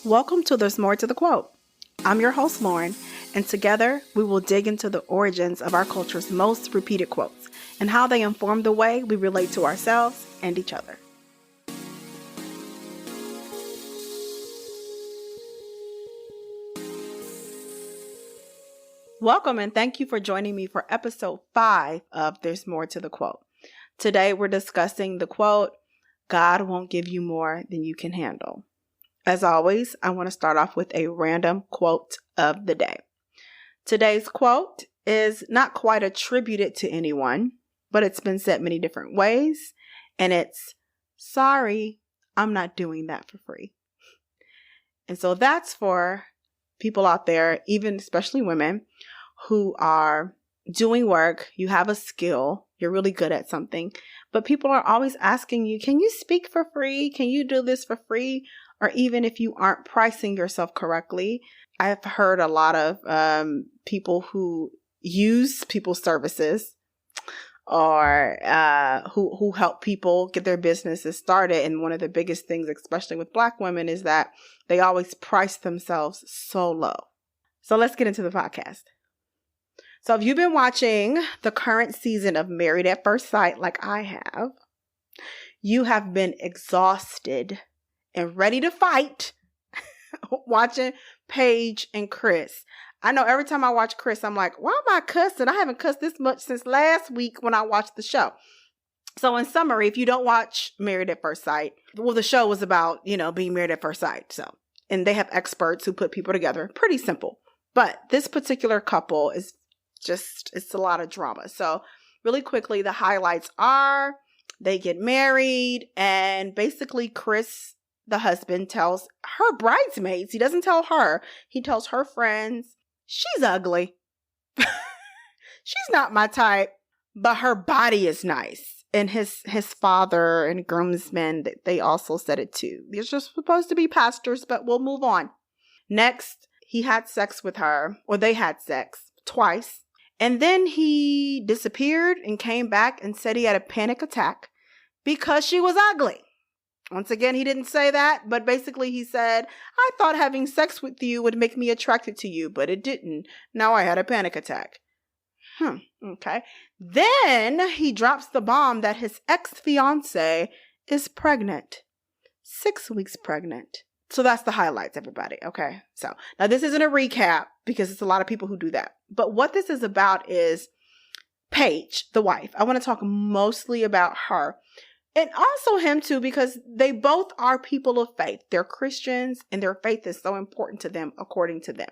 Welcome to There's More to the Quote. I'm your host, Lauren, and together we will dig into the origins of our culture's most repeated quotes and how they inform the way we relate to ourselves and each other. Welcome and thank you for joining me for episode 5 of There's More to the Quote. Today we're discussing the quote, God won't give you more than you can handle. As always, I want to start off with a random quote of the day. Today's quote is not quite attributed to anyone, but it's been said many different ways, and it's, sorry, I'm not doing that for free. And so that's for people out there, even especially women, who are doing work, you have a skill, you're really good at something, but people are always asking you, can you speak for free? Can you do this for free? Or even if you aren't pricing yourself correctly. I've heard a lot of people who use people's services or who help people get their businesses started. And one of the biggest things, especially with Black women, is that they always price themselves so low. So let's get into the podcast. So if you've been watching the current season of Married at First Sight like I have, you have been exhausted and ready to fight watching Paige and Chris. I know every time I watch Chris, I'm like, why am I cussing? I haven't cussed this much since last week when I watched the show. So in summary, if you don't watch Married at First Sight, well, the show was about, being married at first sight. So, and they have experts who put people together. Pretty simple. But this particular couple is it's a lot of drama. So really quickly, the highlights are they get married and basically Chris, the husband, tells her bridesmaids, he doesn't tell her, he tells her friends, she's ugly. She's not my type, but her body is nice. And his father and groomsmen, they also said it too. They're just supposed to be pastors, but we'll move on. Next, he had sex with her, or they had sex twice. And then he disappeared and came back and said he had a panic attack because she was ugly. Once again, he didn't say that, but basically he said, I thought having sex with you would make me attracted to you, but it didn't. Now I had a panic attack. Okay. Then he drops the bomb that his ex-fiance is pregnant. 6 weeks pregnant. So that's the highlights, everybody. Okay. So now this isn't a recap because it's a lot of people who do that. But what this is about is Paige, the wife. I want to talk mostly about her. And also him too, because they both are people of faith. They're Christians and their faith is so important to them, according to them.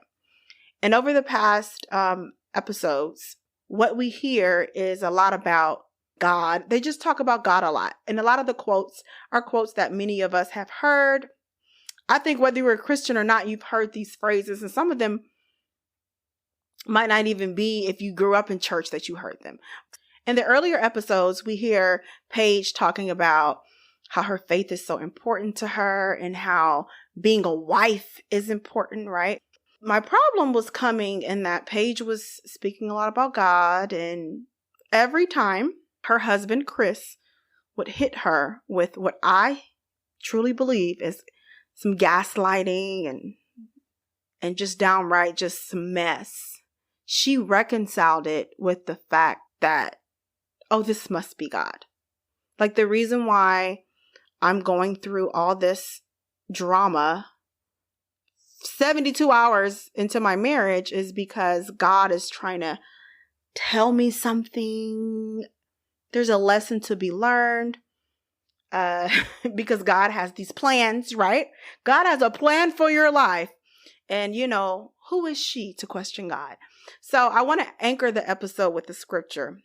And over the past episodes, what we hear is a lot about God. They just talk about God a lot. And a lot of the quotes are quotes that many of us have heard. I think whether you're a Christian or not, you've heard these phrases. And some of them might not even be if you grew up in church that you heard them. In the earlier episodes, we hear Paige talking about how her faith is so important to her and how being a wife is important, right? My problem was coming in that Paige was speaking a lot about God, and every time her husband, Chris, would hit her with what I truly believe is some gaslighting and just downright just some mess, she reconciled it with the fact that, oh, this must be God. Like the reason why I'm going through all this drama 72 hours into my marriage is because God is trying to tell me something. There's a lesson to be learned because God has these plans, right? God has a plan for your life. And who is she to question God? So I want to anchor the episode with the scripture.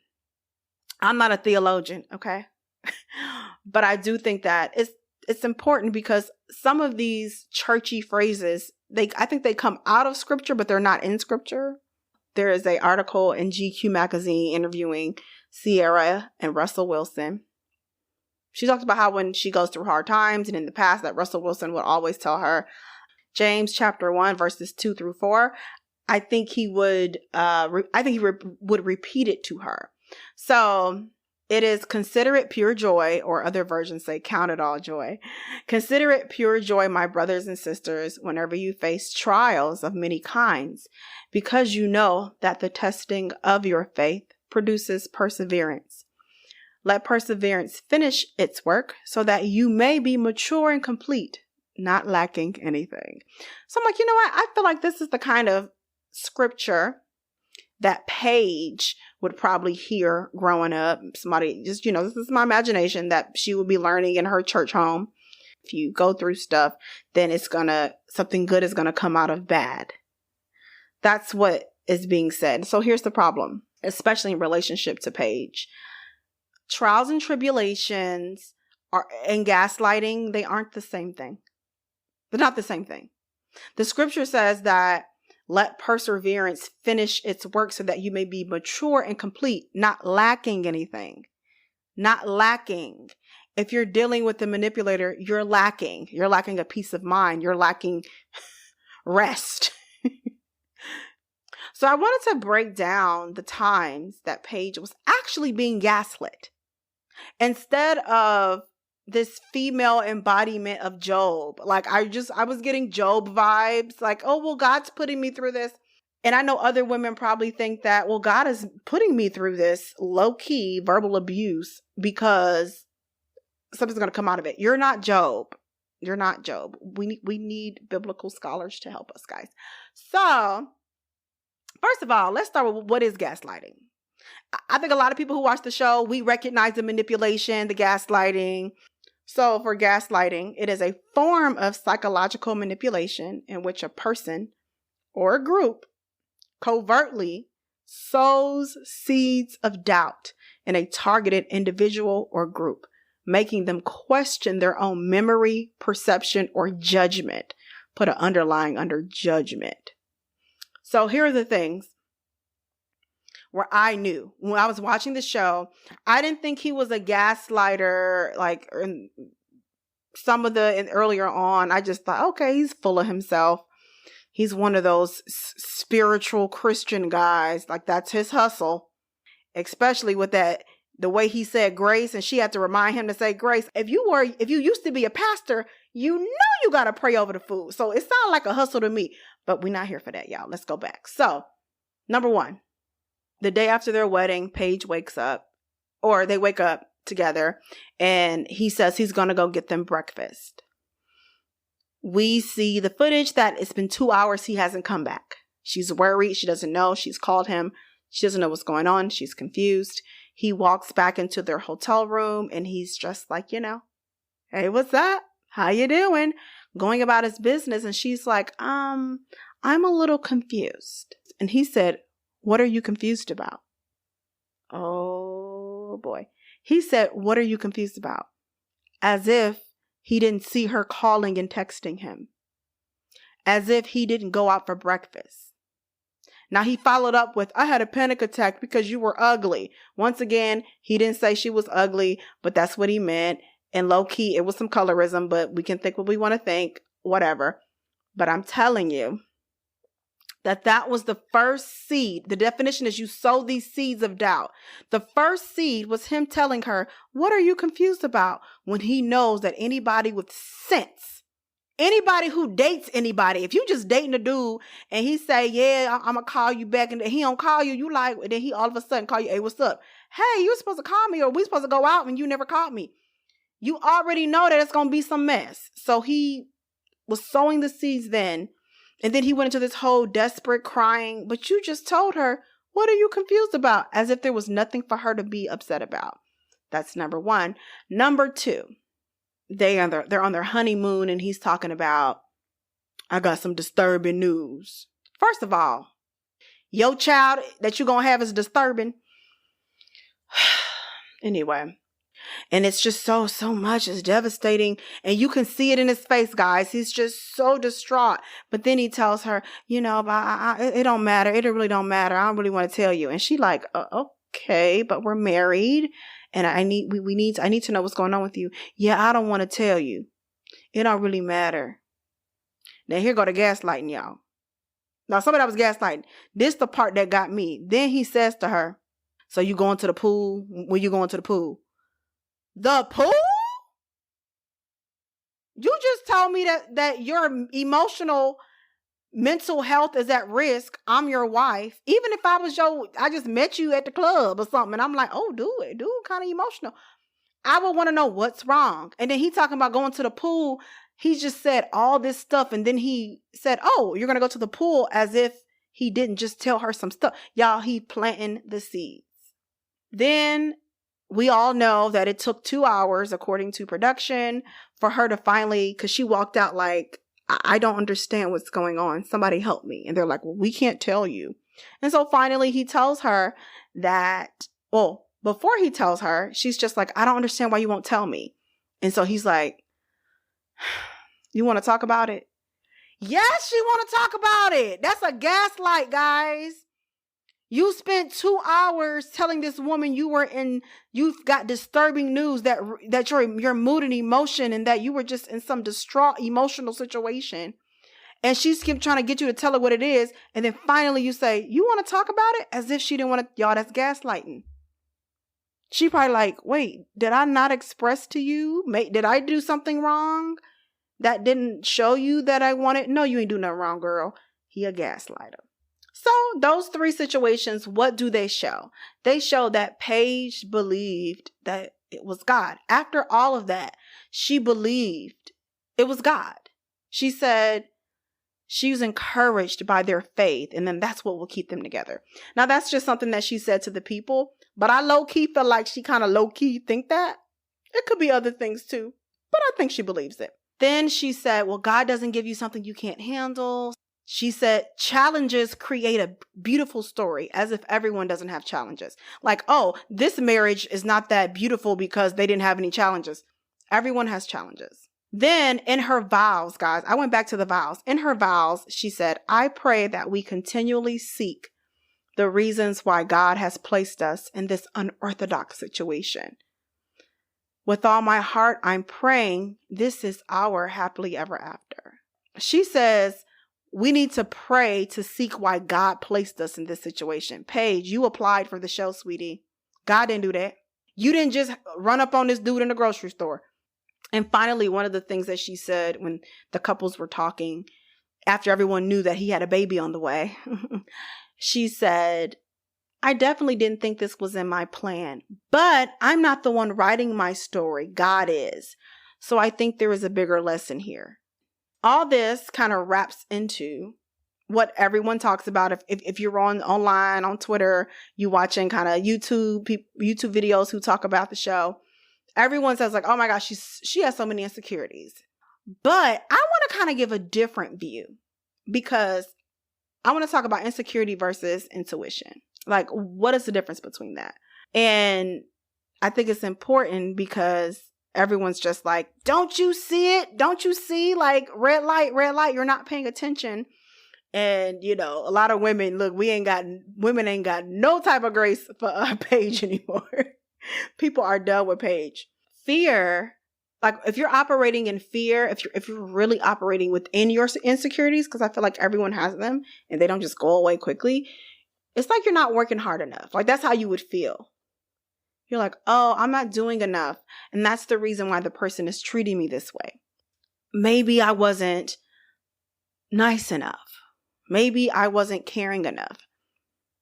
I'm not a theologian, okay? But I do think that it's important because some of these churchy phrases, I think they come out of scripture, but they're not in scripture. There is an article in GQ magazine interviewing Sierra and Russell Wilson. She talks about how when she goes through hard times and in the past that Russell Wilson would always tell her, James chapter 1, verses 2-4. I think he would repeat it to her. So It is consider it pure joy, or other versions say count it all joy. Consider it pure joy, my brothers and sisters, whenever you face trials of many kinds, because you know that the testing of your faith produces perseverance. Let perseverance finish its work so that you may be mature and complete, not lacking anything. So I'm like, you know what? I feel like this is the kind of scripture that Paige would probably hear growing up. Somebody just, this is my imagination, that she would be learning in her church home. If you go through stuff, then something good is going to come out of bad. That's what is being said. So here's the problem, especially in relationship to Paige. Trials and tribulations and gaslighting, they aren't the same thing. They're not the same thing. The scripture says that let perseverance finish its work so that you may be mature and complete, not lacking anything. Not lacking. If you're dealing with the manipulator, you're lacking. You're lacking a peace of mind. You're lacking rest. So I wanted to break down the times that Paige was actually being gaslit. Instead of this female embodiment of Job. Like I was getting Job vibes, like, oh, well, God's putting me through this. And I know other women probably think that, well, God is putting me through this low key verbal abuse because something's going to come out of it. You're not Job. You're not Job. We need biblical scholars to help us, guys. So first of all, let's start with what is gaslighting. I think a lot of people who watch the show, we recognize the manipulation, the gaslighting. So for gaslighting, it is a form of psychological manipulation in which a person or a group covertly sows seeds of doubt in a targeted individual or group, making them question their own memory, perception, or judgment. Put an underlying under judgment. So here are the things where I knew when I was watching the show. I didn't think he was a gaslighter, like earlier on. I just thought, okay, he's full of himself. He's one of those spiritual Christian guys. Like that's his hustle, especially with the way he said grace, and she had to remind him to say grace. If you used to be a pastor, you know you got to pray over the food. So it sounded like a hustle to me, but we're not here for that, y'all. Let's go back. So number one, the day after their wedding, Paige wakes up, or they wake up together, and he says he's going to go get them breakfast. We see the footage that it's been 2 hours. He hasn't come back. She's worried. She doesn't know. She's called him. She doesn't know what's going on. She's confused. He walks back into their hotel room, and he's just like, hey, what's up? How you doing? Going about his business. And she's like, I'm a little confused. And he said, what are you confused about? Oh boy. He said, what are you confused about? As if he didn't see her calling and texting him. As if he didn't go out for breakfast. Now he followed up with, I had a panic attack because you were ugly. Once again, he didn't say she was ugly, but that's what he meant. And low key, it was some colorism, but we can think what we want to think, whatever. But I'm telling you, that was the first seed. The definition is you sow these seeds of doubt. The first seed was him telling her, what are you confused about? When he knows that anybody with sense, anybody who dates anybody, if you just dating a dude and he say, yeah, I'm going to call you back, and he don't call you, you like, and then he all of a sudden call you, hey, what's up? Hey, you were supposed to call me, or we supposed to go out and you never called me. You already know that it's going to be some mess. So he was sowing the seeds then. And then he went into this whole desperate crying, but you just told her, what are you confused about? As if there was nothing for her to be upset about. That's number one. Number two, they're on their honeymoon, and he's talking about, I got some disturbing news. First of all, your child that you're going to have is disturbing. Anyway. And it's just so much. It's devastating. And you can see it in his face, guys. He's just so distraught. But then he tells her, it don't matter. It really don't matter. I don't really want to tell you. And she like, okay, but we're married. And I need to know what's going on with you. Yeah, I don't want to tell you. It don't really matter. Now here go the gaslighting, y'all. Now some of that was gaslighting. This the part that got me. Then he says to her, So you going to the pool? When you going to the pool? The pool? You just told me that your emotional mental health is at risk. I'm your wife. Even if I just met you at the club or something, and I'm like, oh, dude, kind of emotional. I would want to know what's wrong. And then he talking about going to the pool. He just said all this stuff. And then he said, oh, you're going to go to the pool, as if he didn't just tell her some stuff. Y'all, he planting the seeds. Then we all know that it took 2 hours, according to production, for her to finally, because she walked out like, I don't understand what's going on. Somebody help me. And they're like, well, we can't tell you. And so finally he tells her that, well, before he tells her, she's just like, I don't understand why you won't tell me. And so he's like, you want to talk about it? Yes, she want to talk about it. That's a gaslight, guys. You spent 2 hours telling this woman you've got disturbing news, that your mood and emotion, and that you were just in some distraught emotional situation. And she's trying to get you to tell her what it is. And then finally you say, you want to talk about it? As if she didn't want to. Y'all, that's gaslighting. She probably like, wait, did I not express to you? Did I do something wrong that didn't show you that I wanted? No, you ain't do nothing wrong, girl. He a gaslighter. So those 3 situations, what do they show? They show that Paige believed that it was God. After all of that, she believed it was God. She said she was encouraged by their faith, and then that's what will keep them together. Now, that's just something that she said to the people, but I low-key feel like she kind of low-key think that. It could be other things too, but I think she believes it. Then she said, well, God doesn't give you something you can't handle. She said, challenges create a beautiful story, as if everyone doesn't have challenges. Like, oh, this marriage is not that beautiful because they didn't have any challenges. Everyone has challenges. Then in her vows, guys, I went back to the vows. In her vows, she said, I pray that we continually seek the reasons why God has placed us in this unorthodox situation. With all my heart, I'm praying this is our happily ever after. She says, we need to pray to seek why God placed us in this situation. Paige, you applied for the show, sweetie. God didn't do that. You didn't just run up on this dude in the grocery store. And finally, one of the things that she said when the couples were talking, after everyone knew that he had a baby on the way, she said, I definitely didn't think this was in my plan, but I'm not the one writing my story. God is. So I think there is a bigger lesson here. All this kind of wraps into what everyone talks about. If you're online, on Twitter, you watching kind of YouTube videos who talk about the show, everyone says like, oh my gosh, she has so many insecurities. But I want to kind of give a different view, because I want to talk about insecurity versus intuition. Like, what is the difference between that? And I think it's important because everyone's just like, don't you see it? Don't you see? Like, red light, you're not paying attention. And, a lot of women, look, women ain't got no type of grace for Paige anymore. People are done with Paige. Fear, like if you're operating in fear, if you're really operating within your insecurities, because I feel like everyone has them and they don't just go away quickly. It's like you're not working hard enough. Like that's how you would feel. You're like, oh, I'm not doing enough. And that's the reason why the person is treating me this way. Maybe I wasn't nice enough. Maybe I wasn't caring enough.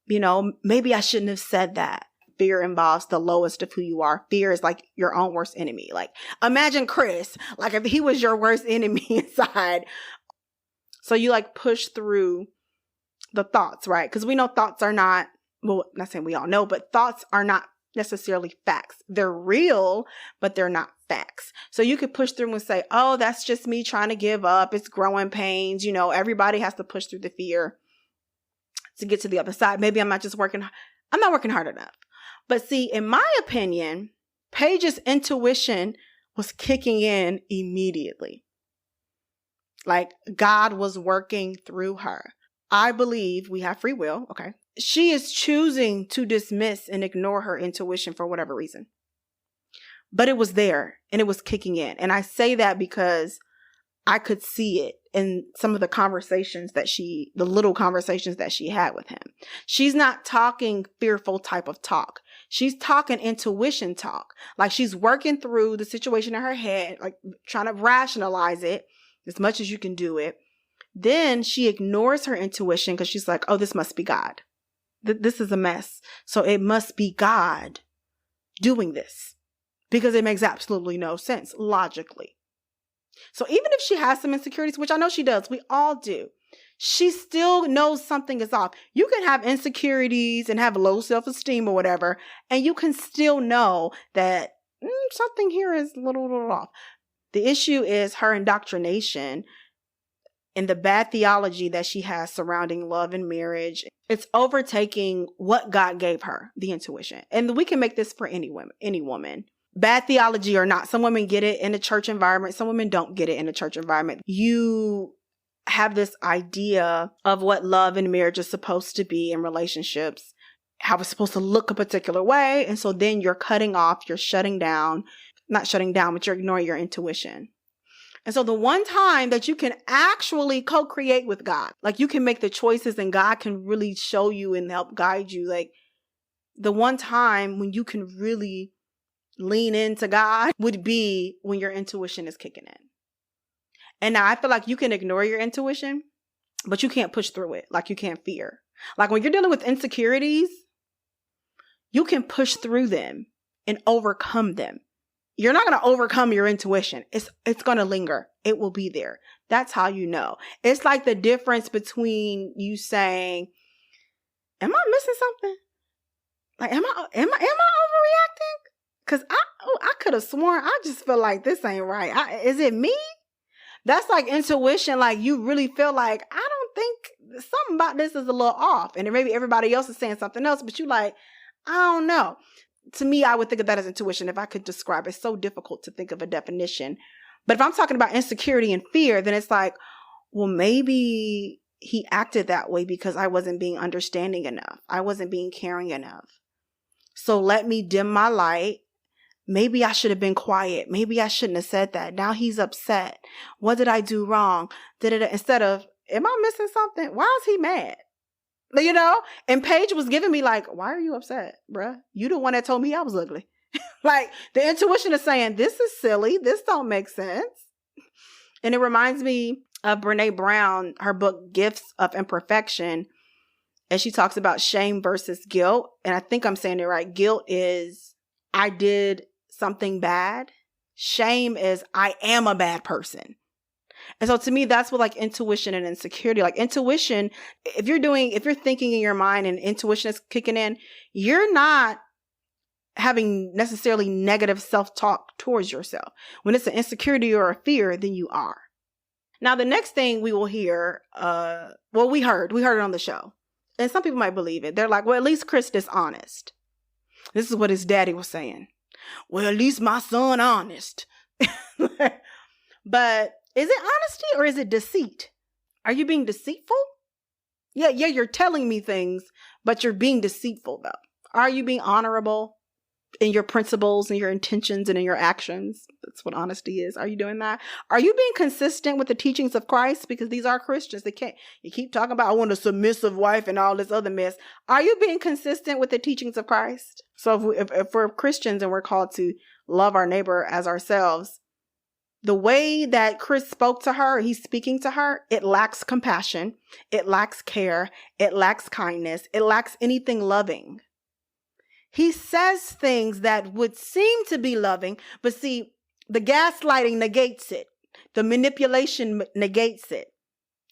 Maybe I shouldn't have said that. Fear involves the lowest of who you are. Fear is like your own worst enemy. Like imagine Chris, like if he was your worst enemy inside. So you like push through the thoughts, right? Because we know thoughts are not, well, not saying we all know, but thoughts are not necessarily facts. They're real, but they're not facts. So you could push through and say, oh, that's just me trying to give up. It's growing pains. Everybody has to push through the fear to get to the other side. Maybe I'm not working hard enough. But see, in my opinion, Paige's intuition was kicking in immediately. Like God was working through her. I believe we have free will. Okay. She is choosing to dismiss and ignore her intuition for whatever reason. But it was there and it was kicking in. And I say that because I could see it in some of the conversations the little conversations that she had with him. She's not talking fearful type of talk. She's talking intuition talk. Like she's working through the situation in her head, like trying to rationalize it as much as you can do it. Then she ignores her intuition because she's like, oh, this must be God. This is a mess. So it must be God doing this because it makes absolutely no sense logically. So even if she has some insecurities, which I know she does, we all do, she still knows something is off. You can have insecurities and have low self-esteem or whatever, and you can still know that something here is a little off. The issue is her indoctrination and the bad theology that she has surrounding love and marriage. It's overtaking what God gave her, the intuition. And we can make this for any woman. Bad theology or not. Some women get it in a church environment. Some women don't get it in a church environment. You have this idea of what love and marriage is supposed to be in relationships, how it's supposed to look a particular way. And so then you're cutting off, you're shutting down, not shutting down, but you're ignoring your intuition. And so the one time that you can actually co-create with God, like you can make the choices and God can really show you and help guide you. Like the one time when you can really lean into God would be when your intuition is kicking in. And now I feel like you can ignore your intuition, but you can't push through it. Like you can't fear. Like when you're dealing with insecurities, you can push through them and overcome them. You're not going to overcome your intuition. It's going to linger. It will be there. That's how you know. It's like the difference between you saying, am I missing something? Like, am I overreacting? Because I could have sworn, I just feel like this ain't right. Is it me? That's like intuition. Like you really feel like, I don't think something about this is a little off. And then maybe everybody else is saying something else, but you like, I don't know. To me, I would think of that as intuition if I could describe it. It's so difficult to think of a definition. But if I'm talking about insecurity and fear, then it's like, well, maybe he acted that way because I wasn't being understanding enough. I wasn't being caring enough. So let me dim my light. Maybe I should have been quiet. Maybe I shouldn't have said that. Now he's upset. What did I do wrong? Instead of, am I missing something? Why is he mad? You know? And Paige was giving me like, why are you upset, bruh? You the one that told me I was ugly. Like the intuition is saying, this is silly. This don't make sense. And it reminds me of Brene Brown, her book, Gifts of Imperfection. And she talks about shame versus guilt. And I think I'm saying it right. Guilt is, I did something bad. Shame is, I am a bad person. And so to me, that's what like intuition and insecurity, like intuition, if you're thinking in your mind and intuition is kicking in, you're not having necessarily negative self-talk towards yourself. When it's an insecurity or a fear, then you are. Now, the next thing we will hear, we heard it on the show. And some people might believe it. They're like, well, at least Chris is honest. This is what his daddy was saying. Well, at least my son honest. But is it honesty or is it deceit? Are you being deceitful? Yeah, you're telling me things, but you're being deceitful though. Are you being honorable in your principles and your intentions and in your actions? That's what honesty is. Are you doing that? Are you being consistent with the teachings of Christ? Because these are Christians. You keep talking about, I want a submissive wife and all this other mess. Are you being consistent with the teachings of Christ? So if we're Christians and we're called to love our neighbor as ourselves, the way that Chris spoke to her, he's speaking to her, it lacks compassion. It lacks care. It lacks kindness. It lacks anything loving. He says things that would seem to be loving, but see, the gaslighting negates it. The manipulation negates it.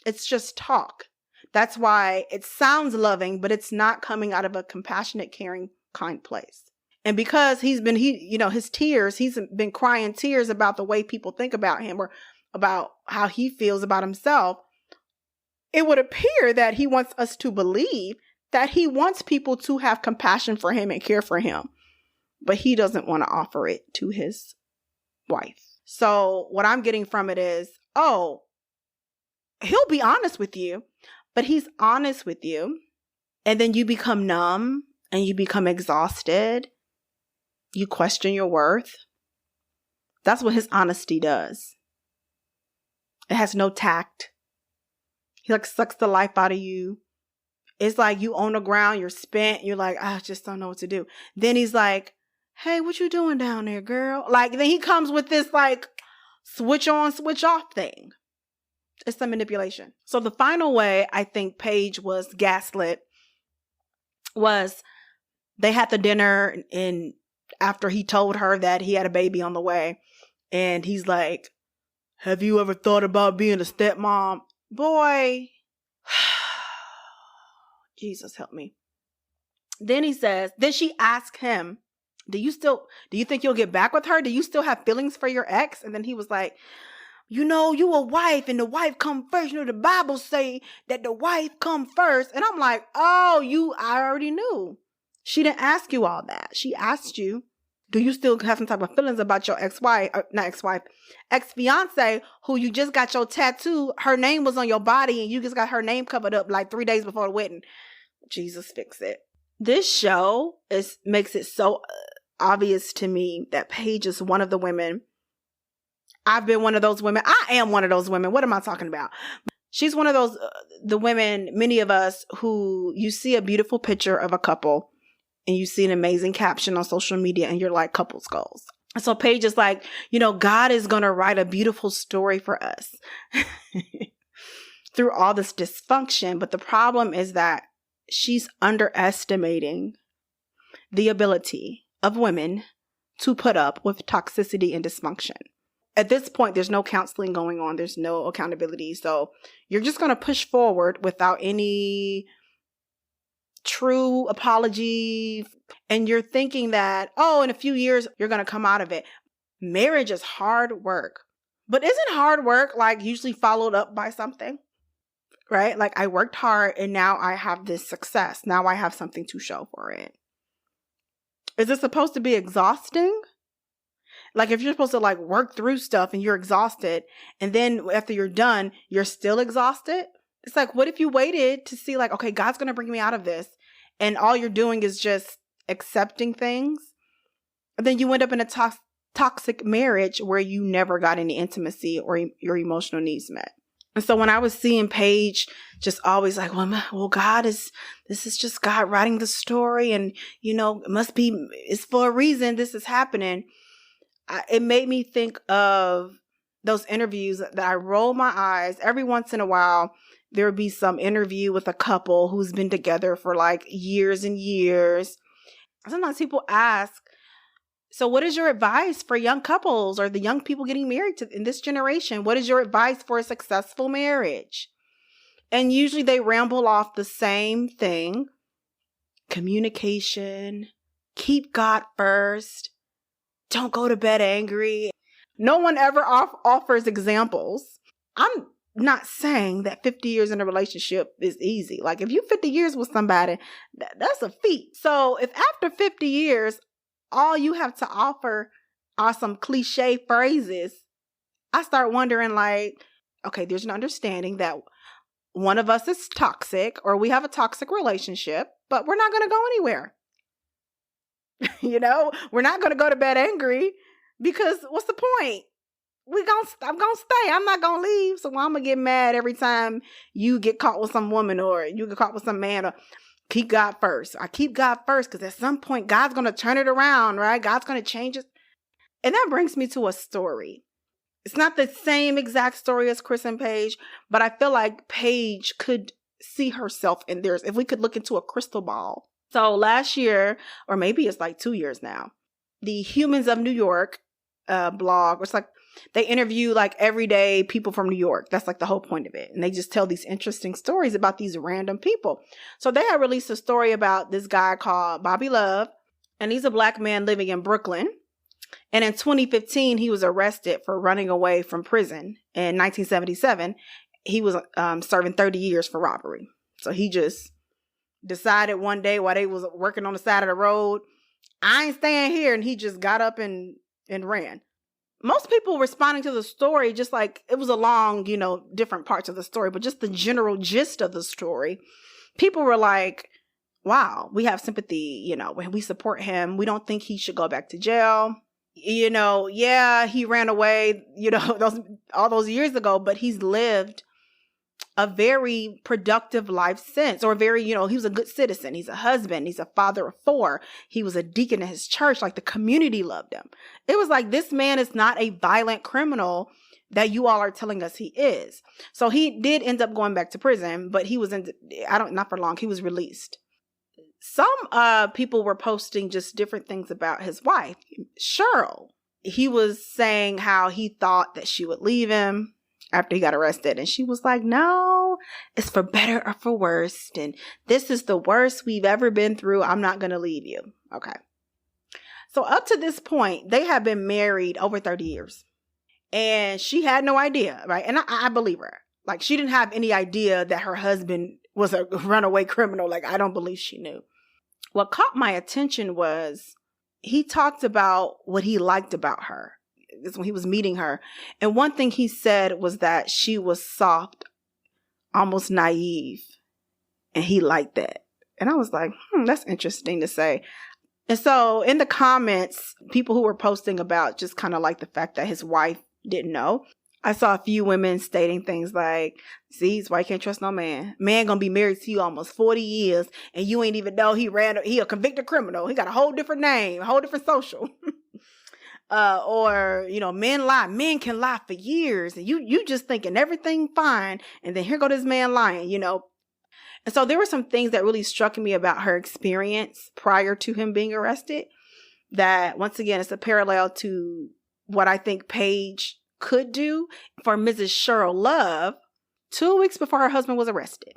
It's just talk. That's why it sounds loving, but it's not coming out of a compassionate, caring, kind place. And because his tears, he's been crying tears about the way people think about him or about how he feels about himself. It would appear that he wants us to believe that he wants people to have compassion for him and care for him, but he doesn't want to offer it to his wife. So what I'm getting from it is, he'll be honest with you, but he's honest with you. And then you become numb and you become exhausted. You question your worth. That's what his honesty does. It has no tact. He like sucks the life out of you. It's like you on the ground, you're spent. You're like, I just don't know what to do. Then he's like, hey, what you doing down there, girl? Like, then he comes with this like switch on, switch off thing. It's some manipulation. So the final way I think Paige was gaslit was they had the dinner, and after he told her that he had a baby on the way, and he's like, have you ever thought about being a stepmom? Boy, Jesus help me. Then she asked him, do you think you'll get back with her? Do you still have feelings for your ex? And then he was like, you a wife and the wife come first. You know, the Bible say that the wife come first. And I'm like, I already knew. She didn't ask you all that. She asked you, do you still have some type of feelings about your ex-fiance, who you just got your tattoo? Her name was on your body and you just got her name covered up like 3 days before the wedding. Jesus, fix it. This show makes it so obvious to me that Paige is one of the women. I've been one of those women. I am one of those women. What am I talking about? She's one of those, the women, many of us, who you see a beautiful picture of a couple and you see an amazing caption on social media and you're like, couples goals. So Paige is like, God is going to write a beautiful story for us through all this dysfunction. But the problem is that she's underestimating the ability of women to put up with toxicity and dysfunction. At this point, there's no counseling going on. There's no accountability. So you're just going to push forward without any true apology. And you're thinking that, in a few years, you're going to come out of it. Marriage is hard work. But isn't hard work like usually followed up by something? Right? Like, I worked hard and now I have this success. Now I have something to show for it. Is it supposed to be exhausting? Like, if you're supposed to like work through stuff and you're exhausted, and then after you're done, you're still exhausted. It's like, what if you waited to see like, okay, God's going to bring me out of this, and all you're doing is just accepting things? And then you end up in a toxic marriage where you never got any intimacy or your emotional needs met. And so when I was seeing Paige just always like, well, this is just God writing the story, and it's for a reason this is happening. It made me think of those interviews that I roll my eyes. Every once in a while, there would be some interview with a couple who's been together for like years and years. Sometimes people ask, so what is your advice for young couples or the young people getting married in this generation? What is your advice for a successful marriage? And usually they ramble off the same thing. Communication, keep God first. Don't go to bed angry. No one ever offers examples. I'm not saying that 50 years in a relationship is easy. Like, if you 50 years with somebody, that's a feat. So if after 50 years, all you have to offer are some cliche phrases, I start wondering like, okay, there's an understanding that one of us is toxic or we have a toxic relationship, but we're not going to go anywhere. We're not going to go to bed angry, because what's the point? I'm going to stay. I'm not going to leave. So I'm going to get mad every time you get caught with some woman or you get caught with some man. Or keep God first. I keep God first because at some point God's going to turn it around, right? God's going to change it. And that brings me to a story. It's not the same exact story as Chris and Paige, but I feel like Paige could see herself in theirs if we could look into a crystal ball. So last year, or maybe it's like 2 years now, the Humans of New York blog, it's like they interview like everyday people from New York. That's like the whole point of it. And they just tell these interesting stories about these random people. So they had released a story about this guy called Bobby Love, and he's a Black man living in Brooklyn. And in 2015, he was arrested for running away from prison. In 1977, he was serving 30 years for robbery. So he just decided one day while they was working on the side of the road, I ain't staying here. And he just got up and ran. Most people responding to the story, just like it was a long, different parts of the story, but just the general gist of the story. People were like, wow, we have sympathy, we support him. We don't think he should go back to jail. Yeah, he ran away, all those years ago, but he's lived a very productive life since, or he was a good citizen. He's a husband. He's a father of 4. He was a deacon in his church. Like, the community loved him. It was like, this man is not a violent criminal that you all are telling us he is. So he did end up going back to prison, but he was not for long. He was released. Some people were posting just different things about his wife, Cheryl. He was saying how he thought that she would leave him after he got arrested. And she was like, no, it's for better or for worse. And this is the worst we've ever been through. I'm not going to leave you. Okay. So up to this point, they have been married over 30 years. And she had no idea, right? And I believe her. Like, she didn't have any idea that her husband was a runaway criminal. Like, I don't believe she knew. What caught my attention was he talked about what he liked about her. This when he was meeting her. And one thing he said was that she was soft, almost naive. And he liked that. And I was like, that's interesting to say. And so in the comments, people who were posting about just kind of like the fact that his wife didn't know, I saw a few women stating things like, see, his wife can't trust no man. Man gonna be married to you almost 40 years and you ain't even know he a convicted criminal. He got a whole different name, a whole different social. Or men lie. Men can lie for years, and you just thinking everything fine, and then here go this man lying, And so there were some things that really struck me about her experience prior to him being arrested. That once again, it's a parallel to what I think Paige could do for Mrs. Cheryl Love 2 weeks before her husband was arrested.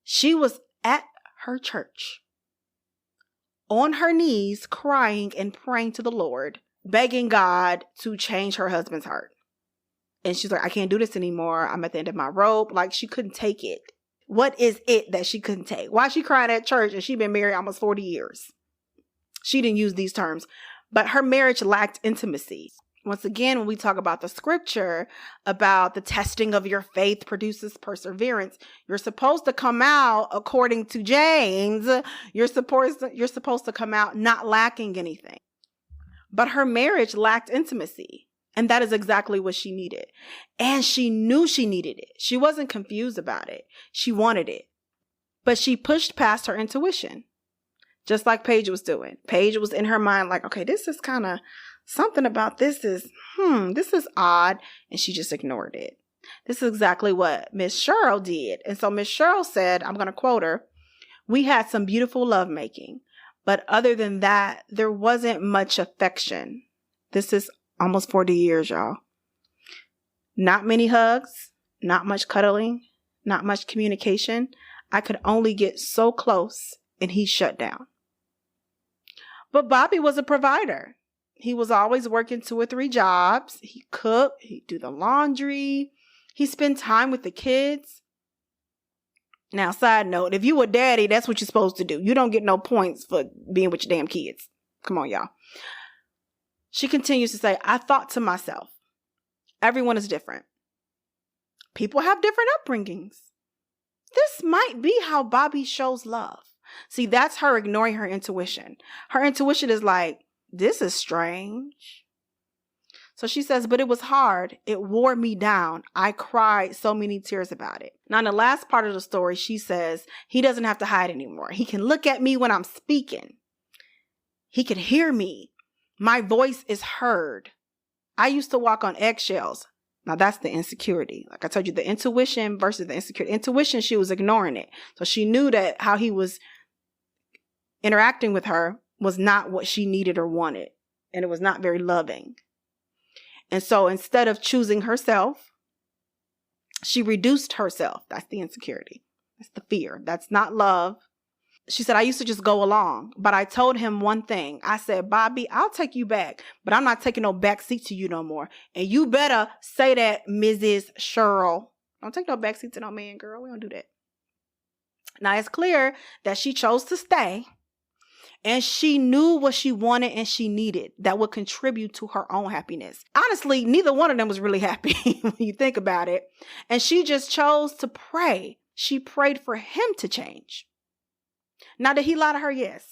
She was at her church on her knees, crying and praying to the Lord, begging God to change her husband's heart. And she's like, I can't do this anymore. I'm at the end of my rope. Like, she couldn't take it. What is it that she couldn't take? Why she crying at church and she been married almost 40 years? She didn't use these terms, but her marriage lacked intimacy. Once again, when we talk about the scripture about the testing of your faith produces perseverance, you're supposed to come out, according to James, you're supposed to come out not lacking anything. But her marriage lacked intimacy. And that is exactly what she needed. And she knew she needed it. She wasn't confused about it. She wanted it. But she pushed past her intuition, just like Paige was doing. Paige was in her mind like, okay, this is kind of something about this is odd. And she just ignored it. This is exactly what Miss Cheryl did. And so Miss Cheryl said, I'm going to quote her, "We had some beautiful lovemaking, but other than that, there wasn't much affection." This is almost 40 years, y'all. Not many hugs, not much cuddling, not much communication. I could only get so close and he shut down. But Bobby was a provider. He was always working 2 or 3 jobs. He cooked, he'd do the laundry, he spent time with the kids. Now, side note, if you a daddy, that's what you're supposed to do. You don't get no points for being with your damn kids. Come on, y'all. She continues to say, I thought to myself, everyone is different. People have different upbringings. This might be how Bobby shows love. See, that's her ignoring her intuition. Her intuition is like, this is strange. So she says, but it was hard. It wore me down. I cried so many tears about it. Now, in the last part of the story, she says, he doesn't have to hide anymore. He can look at me when I'm speaking. He can hear me. My voice is heard. I used to walk on eggshells. Now, that's the insecurity. Like I told you, the intuition versus the insecurity. Intuition, she was ignoring it. So she knew that how he was interacting with her was not what she needed or wanted. And it was not very loving. And so instead of choosing herself, she reduced herself. That's the insecurity. That's the fear. That's not love. She said, I used to just go along, but I told him one thing. I said, Bobby, I'll take you back, but I'm not taking no back seat to you no more. And you better say that, Mrs. Cheryl. Don't take no back seat to no man, girl. We don't do that. Now, it's clear that she chose to stay. And she knew what she wanted and she needed that would contribute to her own happiness. Honestly, neither one of them was really happy when you think about it. And she just chose to pray. She prayed for him to change. Now, did he lie to her? Yes.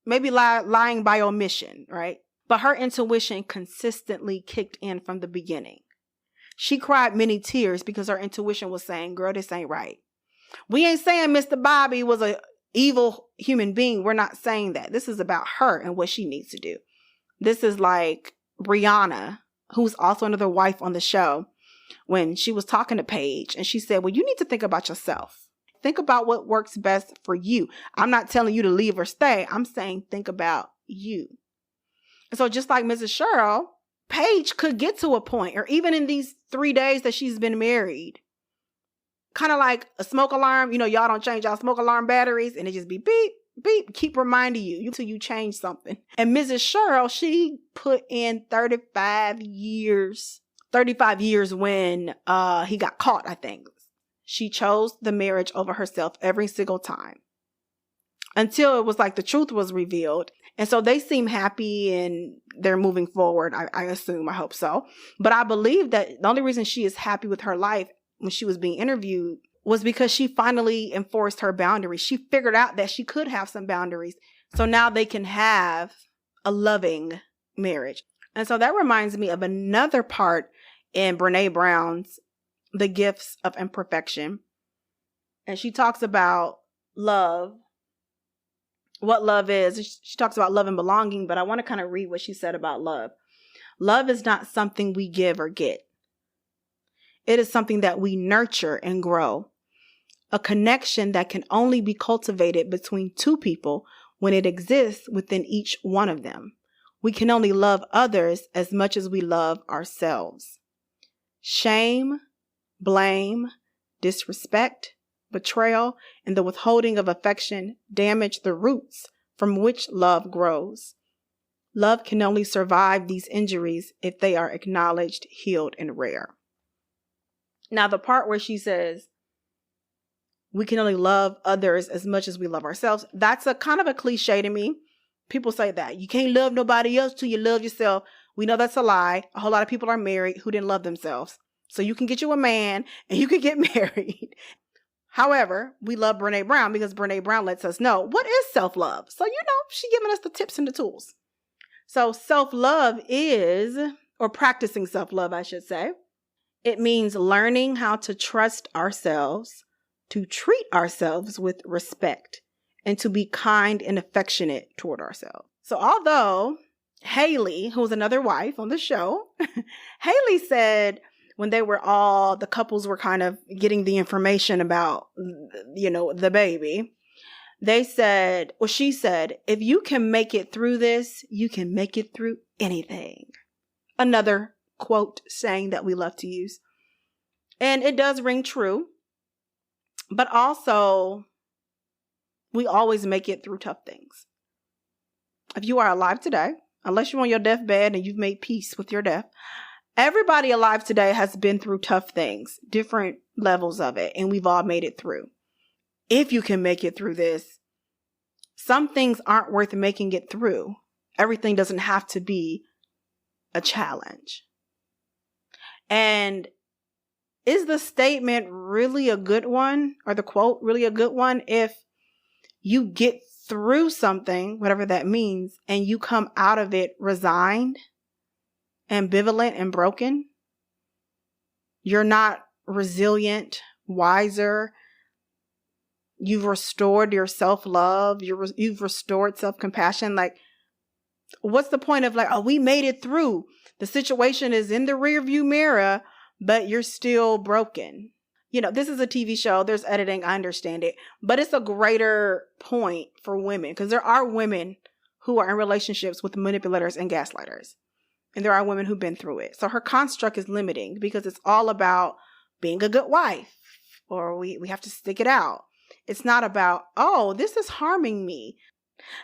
Maybe lying by omission, right? but her intuition consistently kicked in from the beginning. She cried many tears because her intuition was saying, girl, this ain't right. We ain't saying Mr. Bobby was an evil human being. We're not saying that. This is about her and what she needs to do. This is like Brianna, who's also another wife on the show, when she was talking to Paige and she said, well, you need to think about yourself. Think about what works best for you. I'm not telling you to leave or stay. I'm saying think about you. And so just like Mrs. Cheryl, Paige could get to a point, or even in these 3 days that she's been married, kind of like a smoke alarm. You know, y'all don't change y'all smoke alarm batteries and it just be beep, beep, keep reminding you until you change something. And Mrs. Cheryl, she put in 35 years when he got caught, I think. She chose the marriage over herself every single time until it was like the truth was revealed. And so they seem happy and they're moving forward. I assume, I hope so. But I believe that the only reason she is happy with her life when she was being interviewed was because she finally enforced her boundaries. She figured out that she could have some boundaries. So now they can have a loving marriage. And so that reminds me of another part in Brene Brown's The Gifts of Imperfection. And she talks about love, what love is. She talks about love and belonging, but I want to kind of read what she said about love. Love is not something we give or get. It is something that we nurture and grow. A connection that can only be cultivated between two people when it exists within each one of them. We can only love others as much as we love ourselves. Shame, blame, disrespect, betrayal, and the withholding of affection damage the roots from which love grows. Love can only survive these injuries if they are acknowledged, healed, and rare. Now, the part where she says, we can only love others as much as we love ourselves, that's a kind of a cliche to me. People say that. You can't love nobody else till you love yourself. We know that's a lie. A whole lot of people are married who didn't love themselves. So you can get you a man and you can get married. However, we love Brene Brown because Brene Brown lets us know what is self-love. So, she's giving us the tips and the tools. So self-love is, or practicing self-love, I should say. It means learning how to trust ourselves, to treat ourselves with respect, and to be kind and affectionate toward ourselves. So although Haley, who was another wife on the show, Haley said when the couples were kind of getting the information about, the baby, she said, if you can make it through this, you can make it through anything. Another quote saying that we love to use. And it does ring true. But also, we always make it through tough things. If you are alive today, unless you're on your deathbed and you've made peace with your death, everybody alive today has been through tough things, different levels of it, and we've all made it through. If you can make it through this, some things aren't worth making it through. Everything doesn't have to be a challenge. And is the statement really a good one, or the quote really a good one, if you get through something, whatever that means, and you come out of it resigned, ambivalent, and broken? You're not resilient, wiser. You've restored your self-love. You've restored self-compassion. Like, what's the point of we made it through? The situation is in the rearview mirror, but you're still broken. This is a TV show. There's editing. I understand it. But it's a greater point for women because there are women who are in relationships with manipulators and gaslighters. And there are women who've been through it. So her construct is limiting because it's all about being a good wife, or we have to stick it out. It's not about, this is harming me.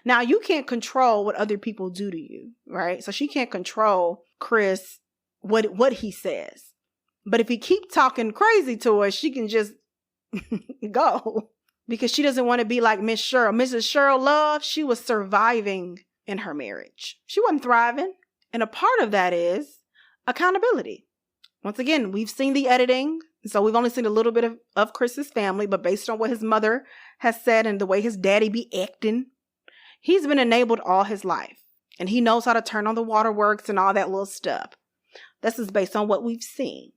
Now, you can't control what other people do to you, right? So she can't control Chris, what he says. But if he keeps talking crazy to her, she can just go because she doesn't want to be like Miss Cheryl. Mrs. Cheryl Love, she was surviving in her marriage. She wasn't thriving. And a part of that is accountability. Once again, we've seen the editing. So we've only seen a little bit of Chris's family, but based on what his mother has said and the way his daddy be acting, he's been enabled all his life. And he knows how to turn on the waterworks and all that little stuff. This is based on what we've seen.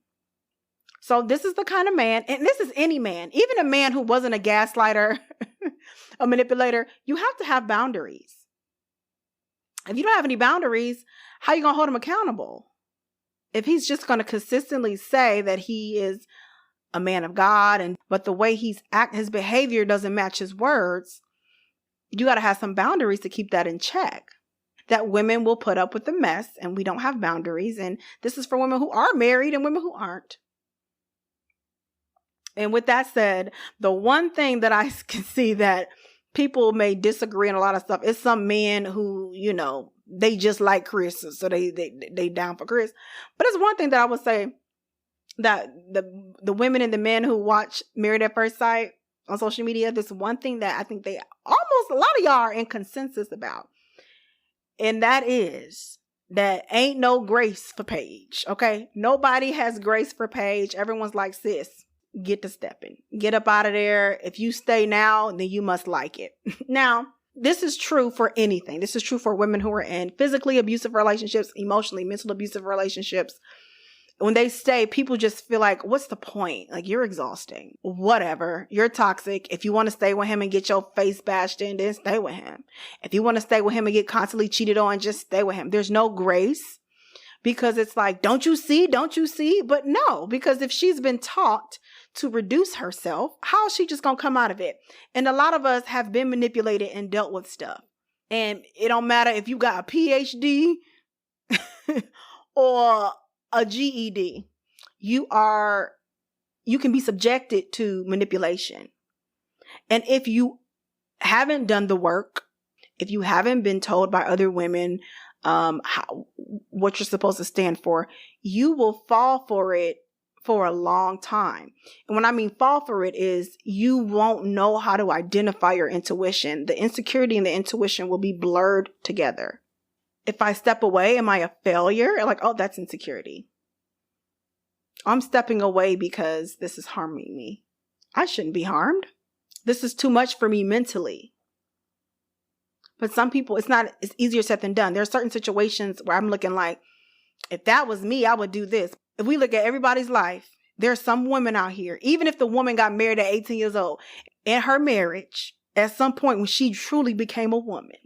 So this is the kind of man, and this is any man, even a man who wasn't a gaslighter, a manipulator, you have to have boundaries. If you don't have any boundaries, how are you going to hold him accountable? If he's just going to consistently say that he is a man of God, but the way his behavior doesn't match his words, you got to have some boundaries to keep that in check. That women will put up with the mess, and we don't have boundaries. And this is for women who are married and women who aren't. And with that said, the one thing that I can see that people may disagree on a lot of stuff is some men who, they just like Chris, so they down for Chris. But it's one thing that I would say that the women and the men who watch Married at First Sight on social media, there's one thing that I think a lot of y'all are in consensus about. And that is that ain't no grace for Paige, okay? Nobody has grace for Paige. Everyone's like, sis, get to stepping. Get up out of there. If you stay now, then you must like it. Now, this is true for anything. This is true for women who are in physically abusive relationships, emotionally, mental abusive relationships. When they stay, people just feel like, what's the point? Like, you're exhausting. Whatever. You're toxic. If you want to stay with him and get your face bashed in, then stay with him. If you want to stay with him and get constantly cheated on, just stay with him. There's no grace because it's like, don't you see? Don't you see? But no, because if she's been taught to reduce herself, how is she just going to come out of it? And a lot of us have been manipulated and dealt with stuff. And it don't matter if you got a PhD or a GED, you can be subjected to manipulation. And if you haven't done the work, if you haven't been told by other women what you're supposed to stand for, you will fall for it for a long time. And when I mean fall for it is you won't know how to identify your intuition. The insecurity and the intuition will be blurred together. If I step away, am I a failure? Like, oh, that's insecurity. I'm stepping away because this is harming me. I shouldn't be harmed. This is too much for me mentally. But some people, it's easier said than done. There are certain situations where I'm looking like, if that was me, I would do this. If we look at everybody's life, there are some women out here, even if the woman got married at 18 years old, in her marriage, at some point when she truly became a woman.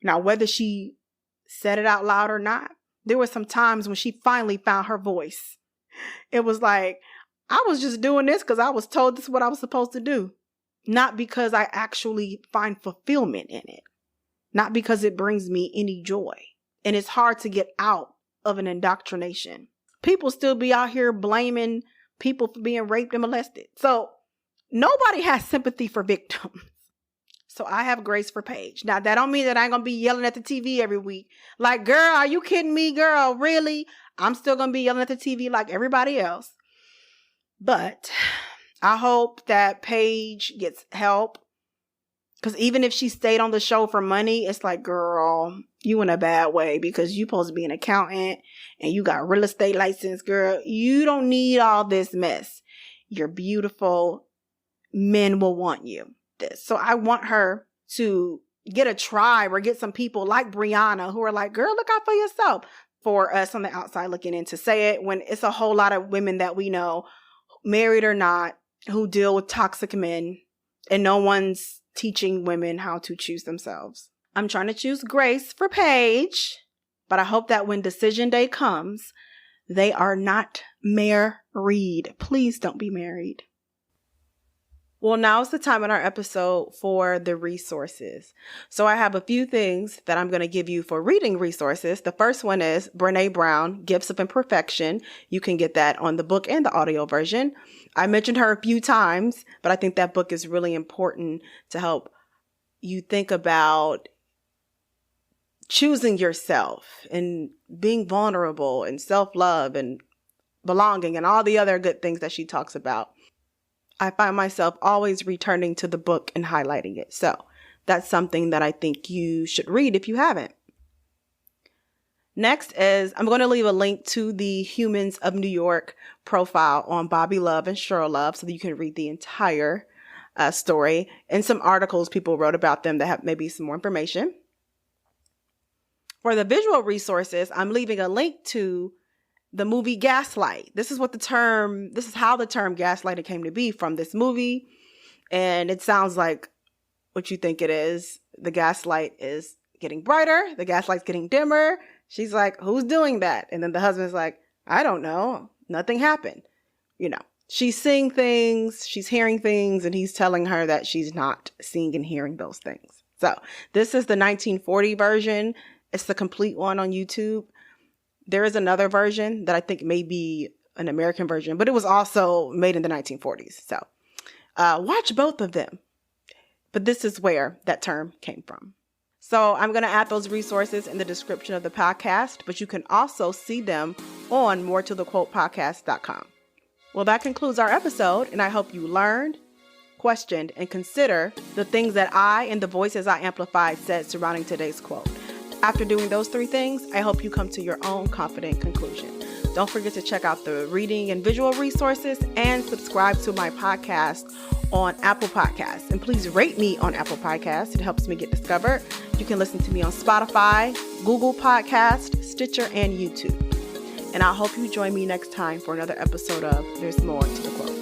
Now, whether she said it out loud or not, there were some times when she finally found her voice. It was like, I was just doing this because I was told this is what I was supposed to do. Not because I actually find fulfillment in it. Not because it brings me any joy. And it's hard to get out of an indoctrination. People still be out here blaming people for being raped and molested. So nobody has sympathy for victims. So I have grace for Paige. Now, that don't mean that I ain't going to be yelling at the TV every week. Like, girl, are you kidding me, girl? Really? I'm still going to be yelling at the TV like everybody else. But I hope that Paige gets help. Because even if she stayed on the show for money, it's like, girl, you in a bad way because you supposed to be an accountant and you got a real estate license, girl. You don't need all this mess. You're beautiful. Men will want you. So I want her to get a tribe or get some people like Brene who are like, girl, look out for yourself. For us on the outside looking in to say it when it's a whole lot of women that we know, married or not, who deal with toxic men and no one's teaching women how to choose themselves. I'm trying to choose grace for Paige, but I hope that when decision day comes, they are not married. Please don't be married. Well, now is the time in our episode for the resources. So I have a few things that I'm going to give you for reading resources. The first one is Brene Brown, Gifts of Imperfection. You can get that on the book and the audio version. I mentioned her a few times, but I think that book is really important to help you think about choosing yourself and being vulnerable and self-love and belonging and all the other good things that she talks about. I find myself always returning to the book and highlighting it. So that's something that I think you should read if you haven't. Next is, I'm going to leave a link to the Humans of New York profile on Bobby Love and Cheryl Love so that you can read the entire story and some articles people wrote about them that have maybe some more information. For the visual resources, I'm leaving a link to the movie Gaslight. This is how the term gaslighting came to be, from this movie. And it sounds like what you think it is. The gaslight is getting brighter. The gaslight's getting dimmer. She's like, who's doing that? And then the husband's like, I don't know. Nothing happened. She's seeing things, she's hearing things, and he's telling her that she's not seeing and hearing those things. So this is the 1940 version. It's the complete one on YouTube. There is another version that I think may be an American version, but it was also made in the 1940s. So watch both of them. But this is where that term came from. So I'm going to add those resources in the description of the podcast, but you can also see them on moretothequotepodcast.com. Well, that concludes our episode, and I hope you learned, questioned, and consider the things that I and the voices I amplified said surrounding today's quote. After doing those 3 things, I hope you come to your own confident conclusion. Don't forget to check out the reading and visual resources and subscribe to my podcast on Apple Podcasts. And please rate me on Apple Podcasts. It helps me get discovered. You can listen to me on Spotify, Google Podcast, Stitcher, and YouTube. And I hope you join me next time for another episode of There's More to the Quote.